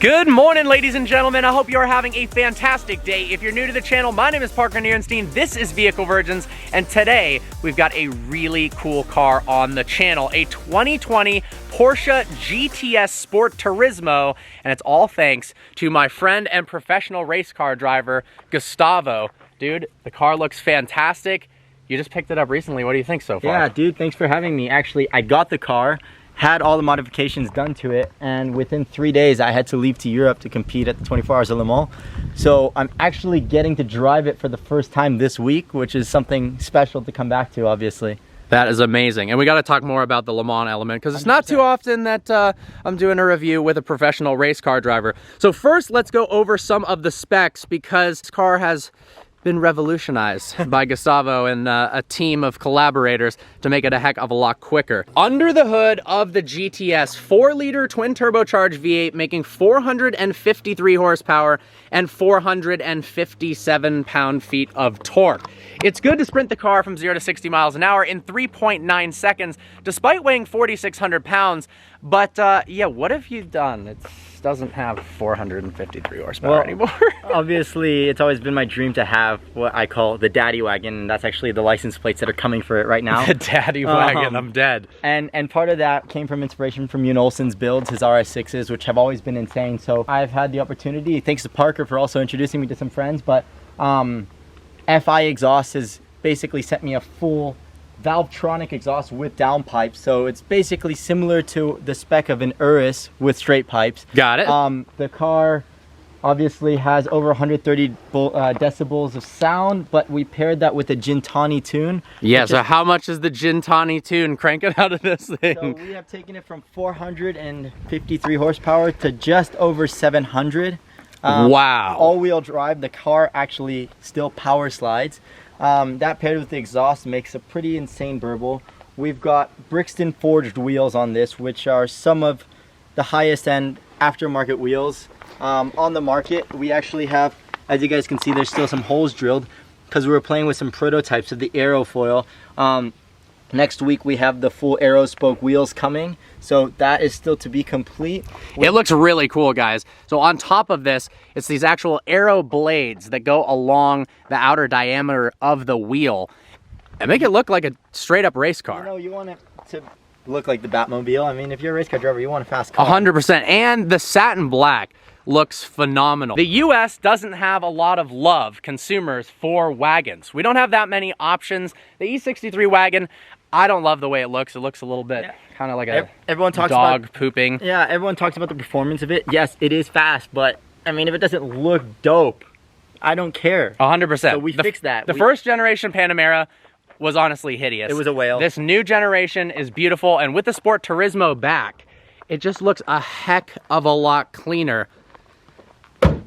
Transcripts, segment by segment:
Good morning, ladies and gentlemen. I hope you are having a fantastic day. If you're new to the channel, my name is Parker Nierenstein. This is Vehicle Virgins, and today we've got a really cool car on the channel, a 2020 Porsche GTS Sport Turismo, and it's all thanks to my friend and professional race car driver, Gustavo. Dude, the car looks fantastic. You just picked it up recently. What do you think so far? Yeah, dude, thanks for having me. Actually, I got the car, had all the modifications done to it, and within 3 days I had to leave to Europe to compete at the 24 Hours of Le Mans. So I'm actually getting to drive it for the first time this week, which is something special to come back to, obviously. That is amazing. And we got to talk more about the Le Mans element, because it's not too often that I'm doing a review with a professional race car driver. So first, let's go over some of the specs, because this car has been revolutionized by Gustavo and a team of collaborators to make it a heck of a lot quicker. Under the hood of the GTS, 4-liter twin turbocharged V8 making 453 horsepower and 457 pound-feet of torque. It's good to sprint the car from 0 to 60 miles an hour in 3.9 seconds, despite weighing 4,600 pounds. But yeah, what have you done? It doesn't have 453 horsepower anymore. Obviously, it's always been my dream to have what I call the daddy wagon, and that's actually the license plates that are coming for it right now. The daddy wagon, I'm dead. And part of that came from inspiration from Yoon Olsen's builds, his RS6s, which have always been insane. So I've had the opportunity, thanks to Parker for also introducing me to some friends, but FI Exhaust has basically sent me a full Valvetronic exhaust with downpipes, so it's basically similar to the spec of an Urus with straight pipes. Got it. The car obviously has over 130 decibels of sound, but we paired that with a Gintani tune. Yeah, so how much is the Gintani tune cranking out of this thing? So we have taken it from 453 horsepower to just over 700. Wow. All-wheel drive, the car actually still power slides. That paired with the exhaust makes a pretty insane burble. We've got Brixton forged wheels on this, which are some of the highest end aftermarket wheels on the market. We actually have, as you guys can see, there's still some holes drilled because we were playing with some prototypes of the aerofoil. Next week we have the full aero spoke wheels coming, so that is still to be complete. It looks really cool, guys. So on top of this, it's these actual aero blades that go along the outer diameter of the wheel and make it look like a straight up race car. You know, you want it to look like the Batmobile. I mean, if you're a race car driver, you want a fast car. 100%. And the satin black looks phenomenal. The US doesn't have a lot of love, consumers, for wagons. We don't have that many options. The E63 wagon, I don't love the way it looks. It looks a little bit kind of like a dog pooping. Yeah, everyone talks about the performance of it. Yes, it is fast, but I mean, if it doesn't look dope, I don't care. 100%. So we fixed that. The first generation Panamera was honestly hideous. It was a whale. This new generation is beautiful, and with the Sport Turismo back, it just looks a heck of a lot cleaner.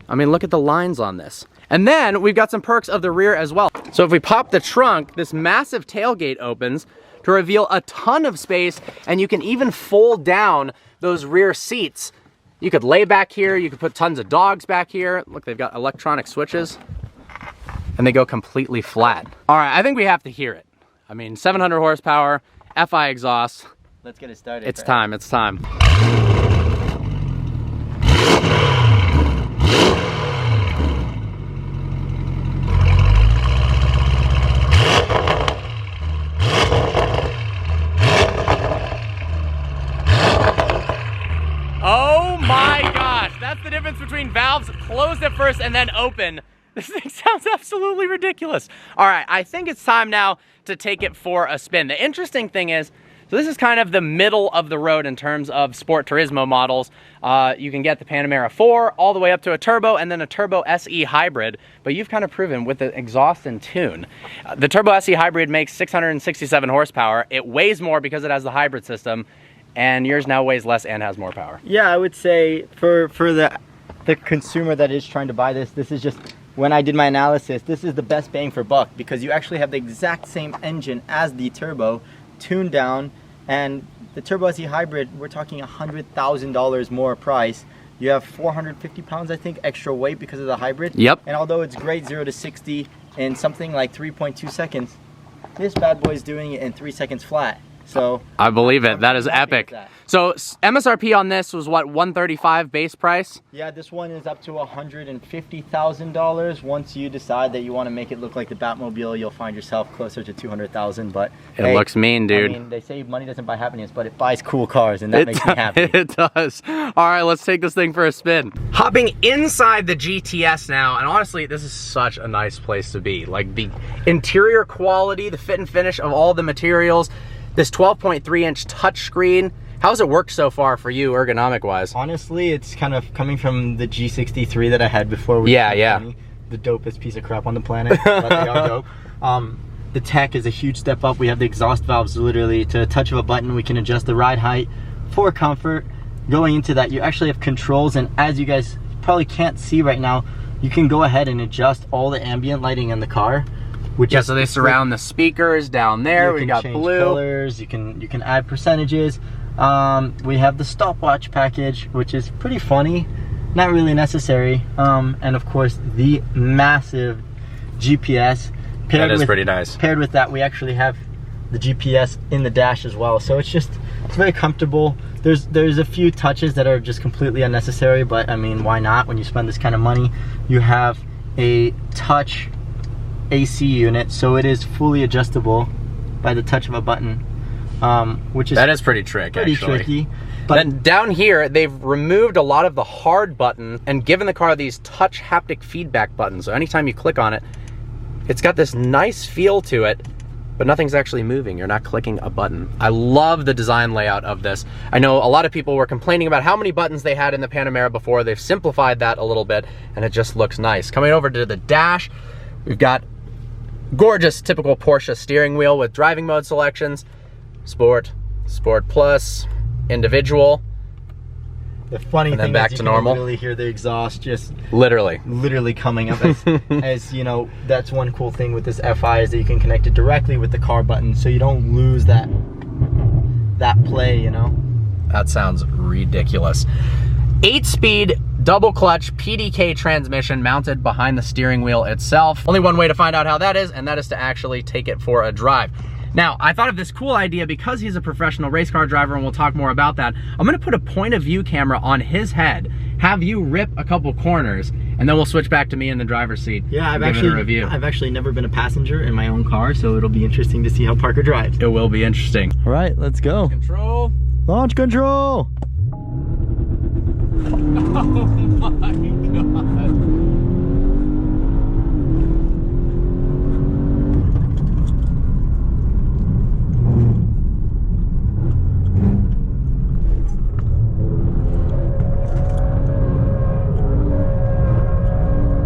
I mean, look at the lines on this. And then we've got some perks of the rear as well. So if we pop the trunk, this massive tailgate opens to reveal a ton of space, and you can even fold down those rear seats. You could lay back here, you could put tons of dogs back here. Look, they've got electronic switches, and they go completely flat. All right, I think we have to hear it. I mean, 700 horsepower, FI exhaust. Let's get it started. It's time, it's time. Oh my gosh, that's the difference between valves closed at first and then open. This thing sounds absolutely ridiculous. All right, I think it's time now to take it for a spin. The interesting thing is, so this is kind of the middle of the road in terms of Sport Turismo models. You can get the Panamera 4 all the way up to a turbo and then a Turbo SE hybrid, but you've kind of proven with the exhaust and tune. The Turbo SE hybrid makes 667 horsepower. It weighs more because it has the hybrid system, and yours now weighs less and has more power. Yeah, I would say for the consumer that is trying to buy this, this is just, when I did my analysis, this is the best bang for buck, because you actually have the exact same engine as the turbo, tuned down, and the Turbo SE hybrid, we're talking $100,000 more price. You have 450 pounds, I think, extra weight because of the hybrid. Yep. And although it's great 0 to 60 in something like 3.2 seconds, this bad boy is doing it in 3 seconds flat. So I believe it. That is epic. that. So MSRP on this was what, $135 base price? Yeah, this one is up to $150,000. Once you decide that you want to make it look like the Batmobile, you'll find yourself closer to $200,000. But it looks mean, dude. I mean, they say money doesn't buy happiness, but it buys cool cars, and that makes me happy. It does. All right, let's take this thing for a spin. Hopping inside the GTS now, and honestly, this is such a nice place to be. Like the interior quality, the fit and finish of all the materials, this 12.3-inch touchscreen. How's it worked so far for you, ergonomic-wise? Honestly, it's kind of coming from the G63 that I had before. Yeah. The dopest piece of crap on the planet, but they are dope. The tech is a huge step up. We have the exhaust valves literally to a touch of a button. We can adjust the ride height for comfort. Going into that, you actually have controls, and as you guys probably can't see right now, you can go ahead and adjust all the ambient lighting in the car. So they surround the speakers down there. We got blue colors. You can add percentages. We have the stopwatch package, which is pretty funny, not really necessary. And of course, the massive GPS. That is pretty nice. Paired with that, we actually have the GPS in the dash as well. So it's very comfortable. There's a few touches that are just completely unnecessary, but I mean, why not when you spend this kind of money? You have a touch AC unit, so it is fully adjustable by the touch of a button, which is pretty tricky. But then down here, they've removed a lot of the hard buttons and given the car these touch haptic feedback buttons. So anytime you click on it, it's got this nice feel to it, but nothing's actually moving. You're not clicking a button. I love the design layout of this. I know a lot of people were complaining about how many buttons they had in the Panamera before. They've simplified that a little bit, and it just looks nice. Coming over to the dash, we've got gorgeous typical Porsche steering wheel with driving mode selections, Sport, Sport Plus, Individual. The funny thing back is to you normal. can literally hear the exhaust just literally coming up as you know. That's one cool thing with this FI is that you can connect it directly with the car button, so you don't lose that play, you know. That sounds ridiculous. 8-speed double clutch PDK transmission mounted behind the steering wheel itself. Only one way to find out how that is, and that is to actually take it for a drive. Now, I thought of this cool idea because he's a professional race car driver, and we'll talk more about that. I'm gonna put a point of view camera on his head, have you rip a couple corners, and then we'll switch back to me in the driver's seat. Yeah, I've actually never been a passenger in my own car, so it'll be interesting to see how Parker drives. It will be interesting. All right, let's go. Control. Launch control. Oh my God.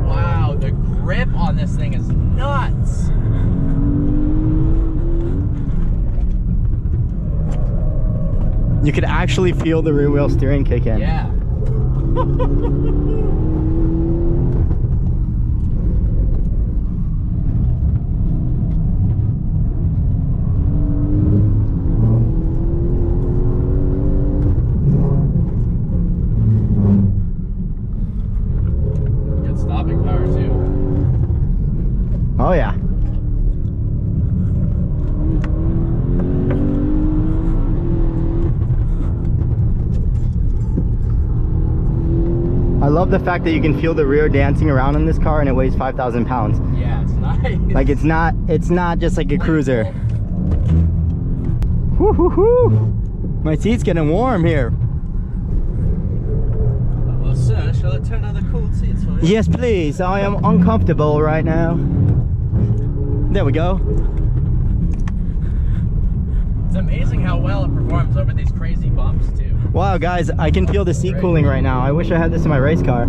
Wow, the grip on this thing is nuts. You could actually feel the rear wheel steering kick in. Yeah. Good stopping power too. Oh yeah. I love the fact that you can feel the rear dancing around in this car, and it weighs 5,000 pounds. Yeah, it's nice. Like it's not just like a cruiser. Woo hoo hoo! My seat's getting warm here. Well, sir, shall I turn on the cooled seats for you? Yes, please. I am uncomfortable right now. There we go. It's amazing how well it performs over these crazy bumps too. Wow, guys, I can feel the seat cooling right now. I wish I had this in my race car.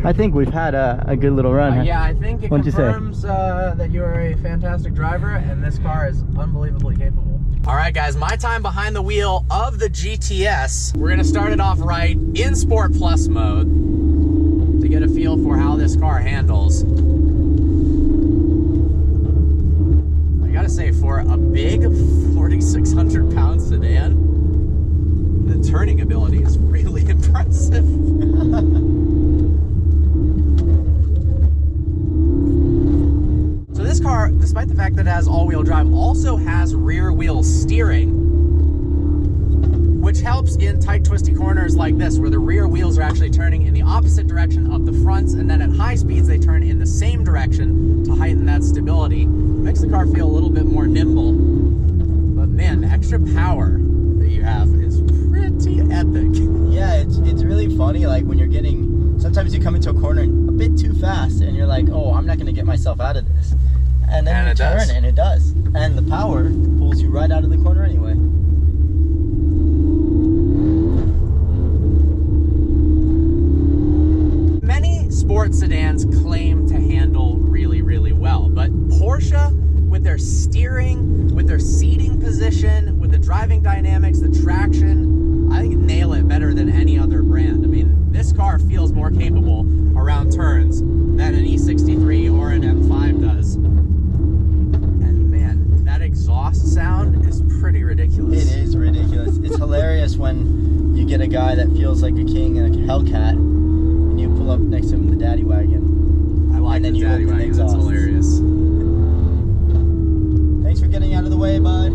I think we've had a good little run. Yeah, I think it What'd you say? confirms that you are a fantastic driver, and this car is unbelievably capable. All right, guys, my time behind the wheel of the GTS. We're gonna start it off right in Sport Plus mode to get a feel for how this car handles. despite the fact that it has all-wheel drive, also has rear-wheel steering, which helps in tight, twisty corners like this, where the rear wheels are actually turning in the opposite direction of the fronts, and then at high speeds they turn in the same direction to heighten that stability. Makes the car feel a little bit more nimble. But man, the extra power that you have is pretty epic. Yeah, it's really funny, like when you're getting, sometimes you come into a corner a bit too fast and you're like, oh, I'm not gonna get myself out of this. And then you turn and it does. And the power pulls you right out of the corner anyway. Many sports sedans claim to handle really, really well, but Porsche, with their steering, with their seating position, with the driving dynamics, the traction, I think nail it better than any other brand. I mean, this car feels more capable around turns than an E63 or an M5 does. And man, that exhaust sound is pretty ridiculous. It is ridiculous. It's hilarious when you get a guy that feels like a king and a Hellcat, and you pull up next to him in the daddy wagon. I like the daddy wagon, that's hilarious. Thanks for getting out of the way, bud.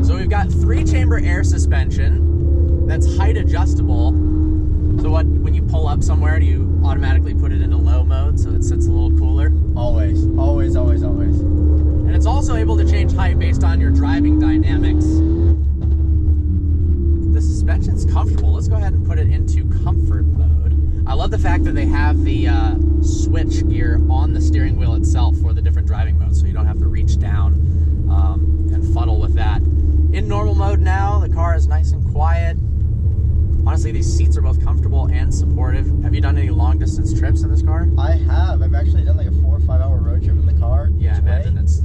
So we've got 3-chamber air suspension that's height adjustable. So when you pull up somewhere, do you automatically put it into low mode so it sits a little cooler? Always, always, always, always. And it's also able to change height based on your driving dynamics. The suspension's comfortable. Let's go ahead and put it into comfort mode. I love the fact that they have the switch gear on the steering wheel itself for the different driving modes, so you don't have to reach down and fuddle with that. In normal mode now, the car is nice and quiet. Honestly, these seats are both comfortable and supportive. Have you done any long distance trips in this car? I have. I've actually done like a 4 or 5 hour road trip in the car. Yeah, I imagine it's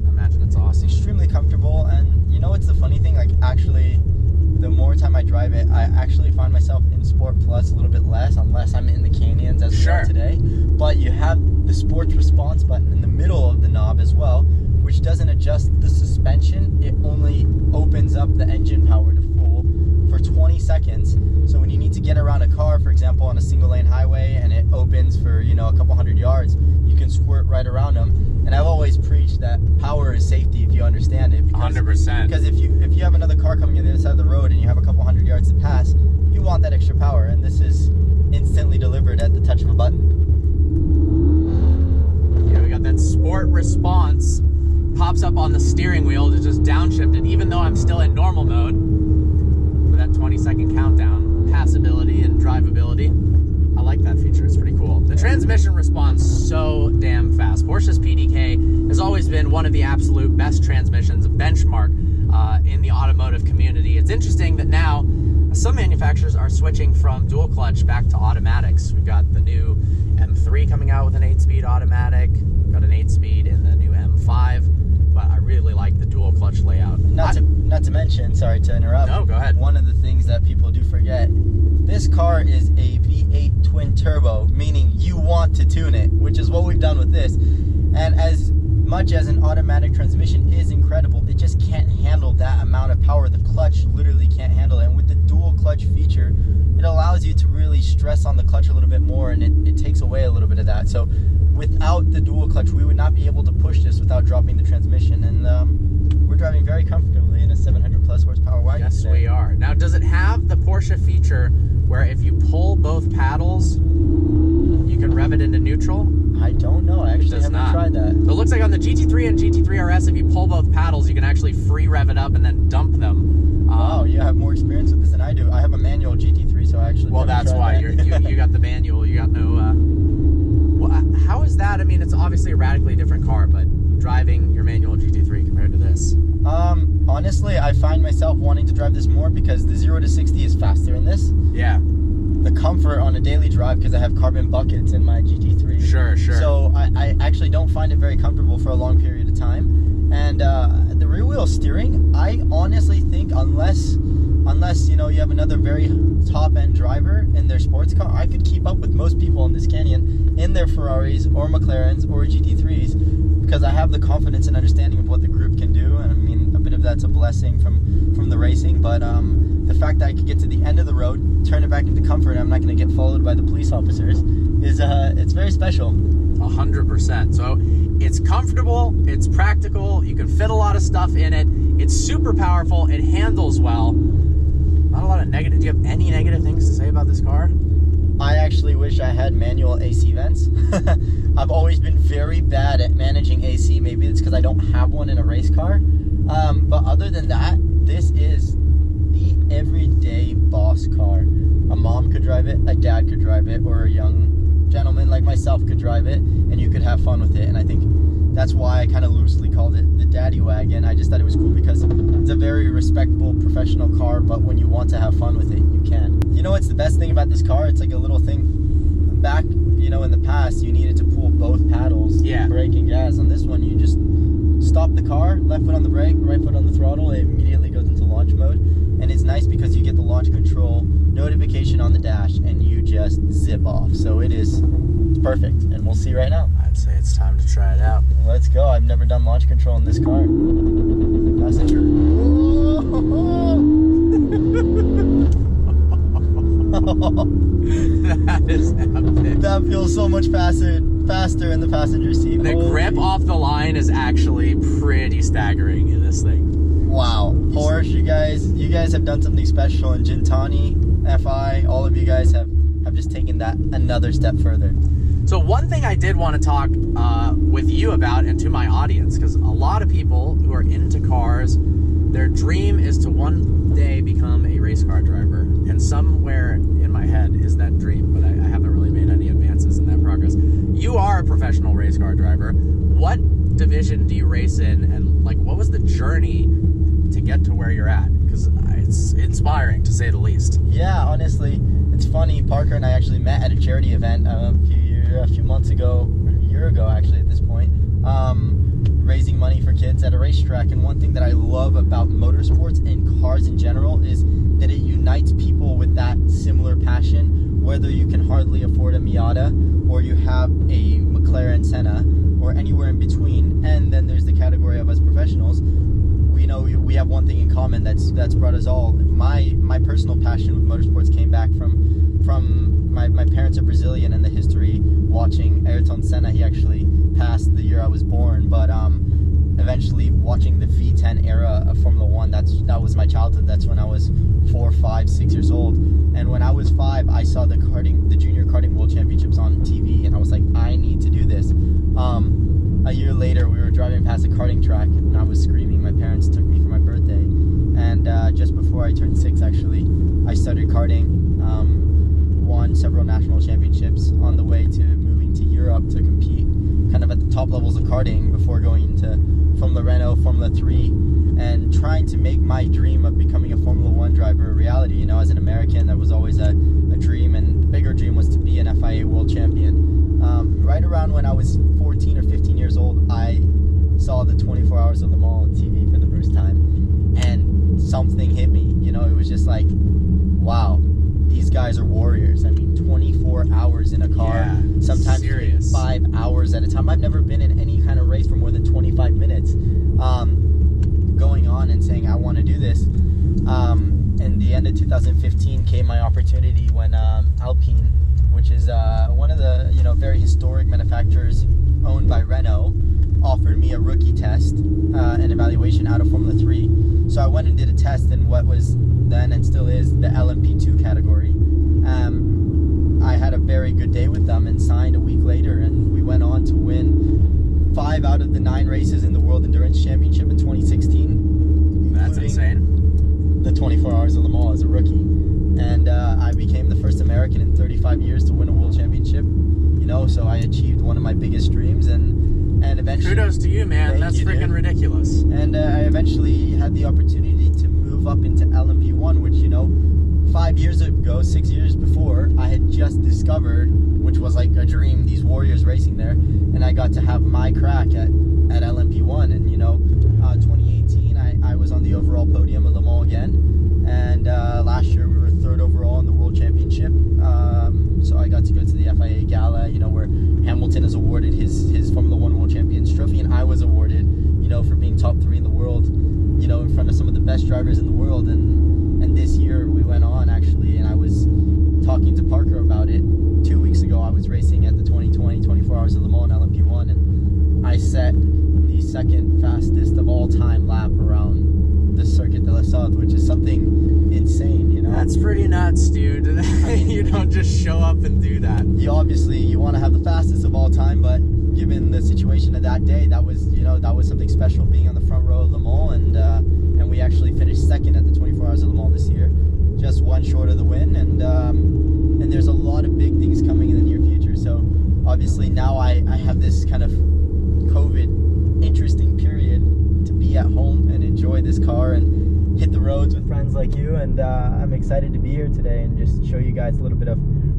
awesome. It's extremely comfortable, and you know what's the funny thing? Like, actually, the more time I drive it, I actually find myself in Sport Plus a little bit less, unless I'm in the canyons as we are today. But you have the sports response button in the middle of the knob as well, which doesn't adjust the suspension. It only opens up the engine power to full for 20 seconds. So when you need to get around a car, for example, on a single lane highway, and it opens for, you know, a couple hundred yards, you can squirt right around them. And I've always preached that power is safety if you understand it. 100%. Because if you have another car coming on the other side of the road and you have a couple hundred yards to pass, you want that extra power, and this is instantly delivered at the touch of a button. Yeah, we got that sport response. Pops up on the steering wheel to just downshift it, even though I'm still in normal mode. With that 20-second countdown, passability and drivability. I like that feature, it's pretty cool. The transmission responds so damn fast. Porsche's PDK has always been one of the absolute best transmissions, a benchmark in the automotive community. It's interesting that now some manufacturers are switching from dual clutch back to automatics. We've got the new M3 coming out with an 8-speed automatic. We've got an 8-speed in the new M5. But I really like the dual clutch layout. Not to mention, sorry to interrupt. No, go ahead. One of the things that people do forget, this car is a V8 twin turbo, meaning you want to tune it, which is what we've done with this. And as much as an automatic transmission is incredible, it just can't handle that amount of power. The clutch literally can't handle it. And with the dual clutch feature, it allows you to really stress on the clutch a little bit more, and it takes away a little bit of that. So without the dual clutch, we would not be able to push this without dropping the transmission. And we're driving very comfortably in a 700 plus horsepower wagon. Yes, today. We are. Now, does it have the Porsche feature where if you pull both paddles, you can rev it into neutral? I don't know. I actually haven't tried that. So it looks like on the GT3 and GT3 RS, if you pull both paddles, you can actually free rev it up and then dump them. Wow, you have more experience with this than I do. I have a manual GT3, so I actually. Well, that's why you got the manual. You got no. How is that? I mean, it's obviously a radically different car, but driving your manual GT3 compared to this. Honestly, I find myself wanting to drive this more because the 0 to 60 is faster in this. Yeah. The comfort on a daily drive, because I have carbon buckets in my GT3. Sure. So I actually don't find it very comfortable for a long period of time. And the rear wheel steering, I honestly think unless you know you have another very top end driver in their sports car, I could keep up with most people in this canyon in their Ferraris or McLarens or GT3s, because I have the confidence and understanding of what the group can do. And I mean, a bit of that's a blessing from the racing, but the fact that I could get to the end of the road, turn it back into comfort, and I'm not going to get followed by the police officers, is it's very special. 100%. So it's comfortable, it's practical, you can fit a lot of stuff in it, it's super powerful, it handles well. Not a lot of negative. Do you have any negative things to say about this car? I actually wish I had manual AC vents. I've always been very bad at managing AC. Maybe it's because I don't have one in a race car. But other than that, this is the everyday boss car. A mom could drive it, a dad could drive it, or a young gentleman like myself could drive it, and you could have fun with it. And I think that's why I kind of loosely called it the daddy wagon. I just thought it was cool because it's a very respectable professional car, but when you want to have fun with it, you can. You know what's the best thing about this car? It's like a little thing. Back, you know, in the past, you needed to pull both paddles, brake and gas. On this one, you just stop the car, left foot on the brake, right foot on the throttle, it immediately goes into launch mode. And it's nice because you get the launch control notification on the dash and you just zip off. So it's perfect, and we'll see right now. I'd say it's time to try it out. Let's go. I've never done launch control in this car. Passenger. That is epic. That feels so much faster in the passenger seat. The grip off the line is actually pretty staggering in this thing. Wow. Porsche, you guys have done something special, and Gintani, FI, all of you guys have just taken that another step further. So one thing I did want to talk with you about and to my audience, because a lot of people who are into cars, their dream is to one day become a race car driver. And somewhere in my head is that dream, but I haven't really made any advances in that progress. You are a professional race car driver. What division do you race in, and like what was the journey to get to where you're at? Because it's inspiring, to say the least. Yeah, honestly, it's funny. Parker and I actually met at a charity event a few months ago, or a year ago actually at this point, raising money for kids at a racetrack. And one thing that I love about motorsports and cars in general is that it unites people with that similar passion, whether you can hardly afford a Miata or you have a McLaren Senna or anywhere in between. And then there's the category of us professionals. We know we have one thing in common that's brought us all. My personal passion with motorsports came back from my parents are Brazilian, and the history watching Ayrton Senna. He actually passed the year I was born, but eventually watching the V10 era of Formula One, that was my childhood. That's when I was 4, 5, 6 years old. And when I was 5, I saw the junior karting world championships on TV, and I was like, I need to do this. A year later, we were driving past a karting track, and I was screaming. My parents took me for my birthday, and just before I turned 6, actually, I started karting. Won several national championships on the way to moving to Europe to compete kind of at the top levels of karting before going into Formula Renault, Formula 3, and trying to make my dream of becoming a Formula 1 driver a reality. You know, as an American, that was always a dream, and the bigger dream was to be an FIA world champion. Right around when I was 14 or 15 years old, I saw the 24 Hours of Le Mans on TV for the first time, and something hit me. You know, it was just like, wow, these guys are warriors. I mean, 24 hours in a car, sometimes 5 hours at a time. I've never been in any kind of race for more than 25 minutes. Going on and saying, I want to do this. In the end of 2015 came my opportunity when Alpine, which is one of the very historic manufacturers owned by Renault, offered me a rookie test, an evaluation out of Formula 3. So I went and did a test in what was then and still is the LMP2 category. I had a very good day with them and signed a week later, and we went on to win 5 out of the 9 races in the World Endurance Championship in 2016. That's insane. The 24 Hours of Le Mans as a rookie. And I became the first American in 35 years to win a world championship. You know, so I achieved one of my biggest dreams, and eventually... Kudos to you, man. That's freaking ridiculous. And I eventually had the opportunity to move up into LMP1, which, 5 years ago, 6 years before, I had just discovered, which was like a dream, these warriors racing there, and I got to have my crack at LMP1. And 2018 I was on the overall podium at Le Mans again, and last year we were 3rd overall in the World Championship. So I got to go to the FIA Gala, where Hamilton is awarded his Formula 1 World Champions trophy, and I was awarded, for being top 3 in the world, in front of some of the best drivers in the world. And this year we went on, actually, and I was talking to Parker about it. 2 weeks ago I was racing at the 2020 24 24 Hours of Le Mans LMP1, and I set the second fastest of all time lap around the Circuit de la South, which is something insane, you know? That's pretty nuts, dude. I mean, you don't just show up and do that. You want to have the fastest of all time, but given the situation of that day, that was, you know, that was something special, being on the front row of Le Mans, and we actually finished second at the 24 Hours of Le Mans this year, just one short of the win, and there's a lot of big things coming in the near future. So obviously now I have this kind of COVID interesting period to be at home and enjoy this car and hit the roads with friends like you, and I'm excited to be here today and just show you guys a little bit of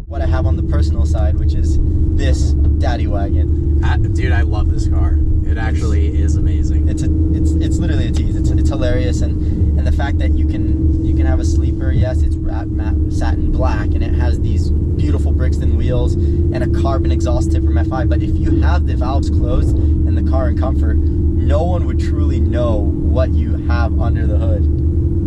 what I have on the personal side, which is this daddy wagon. Dude, I love this car. It actually is amazing. It's literally a tease. It's hilarious, and the fact that you can have a sleeper. Yes, it's matte satin black, and it has these beautiful Brixton wheels and a carbon exhaust tip from F5. But if you have the valves closed and the car in comfort, no one would truly know what you have under the hood.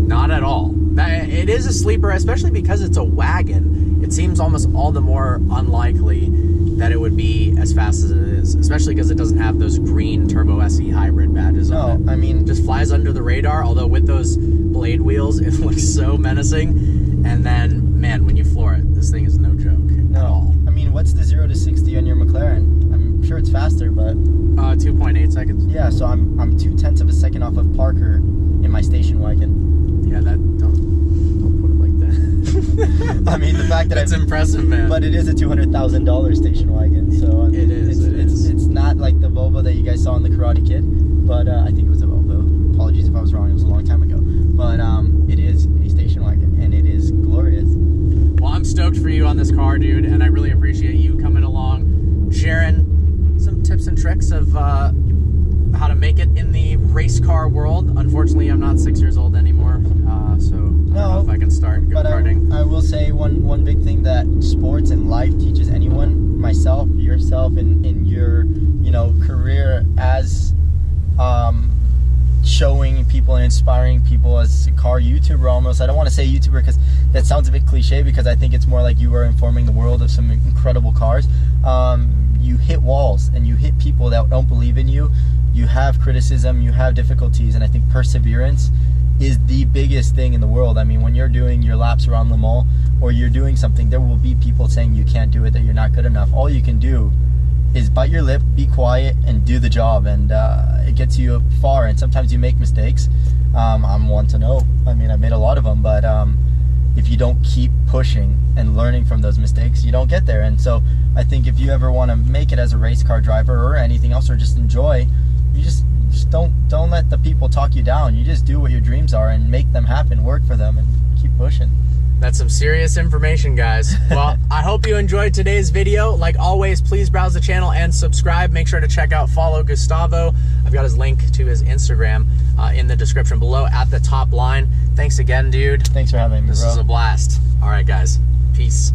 Not at all. It is a sleeper, especially because it's a wagon. It seems almost all the more unlikely that it would be as fast as it is, especially because it doesn't have those green Turbo SE hybrid badges on it. No, I mean, it just flies under the radar, although with those blade wheels, it looks so menacing. And then, man, when you floor it, this thing is no joke at all. I mean, what's the 0 to 60 on your McLaren? I'm sure it's faster, but 2.8 seconds. Yeah, so I'm 0.2 of a second off of Parker in my station wagon. Yeah, don't put it like that. I mean, the fact that that's impressive, man. But it is a $200,000 station wagon, so I mean, it is. It's not like the Volvo that you guys saw in the Karate Kid, but I think it was a Volvo. Apologies if I was wrong; it was a long time ago. But it is a station wagon, and it is glorious. Well, I'm stoked for you on this car, dude, and I really appreciate you coming along, sharing some tips and tricks of how to make it in the race car world. Unfortunately, I'm not 6 years old anymore, so I don't know if I can start go-karting. I will say one big thing that sports and life teaches anyone, myself, yourself, in your career as showing people and inspiring people as a car YouTuber almost. I don't want to say YouTuber because that sounds a bit cliche, because I think it's more like you are informing the world of some incredible cars. You hit walls and you hit people that don't believe in you. You have criticism, you have difficulties, and I think perseverance is the biggest thing in the world. I mean, when you're doing your laps around Le Mans or you're doing something, there will be people saying you can't do it, that you're not good enough. All you can do is bite your lip, be quiet, and do the job, and it gets you far. And sometimes you make mistakes. I'm one to know. I mean, I've made a lot of them, but if you don't keep pushing and learning from those mistakes, you don't get there. And so I think if you ever want to make it as a race car driver or anything else, or just enjoy, you just don't let the people talk you down. You just do what your dreams are and make them happen, work for them, and keep pushing. That's some serious information, guys. Well, I hope you enjoyed today's video. Like always, please browse the channel and subscribe. Make sure to check out Follow Gustavo. I've got his link to his Instagram in the description below at the top line. Thanks again, dude. Thanks for having me, bro. This is a blast. All right, guys. Peace.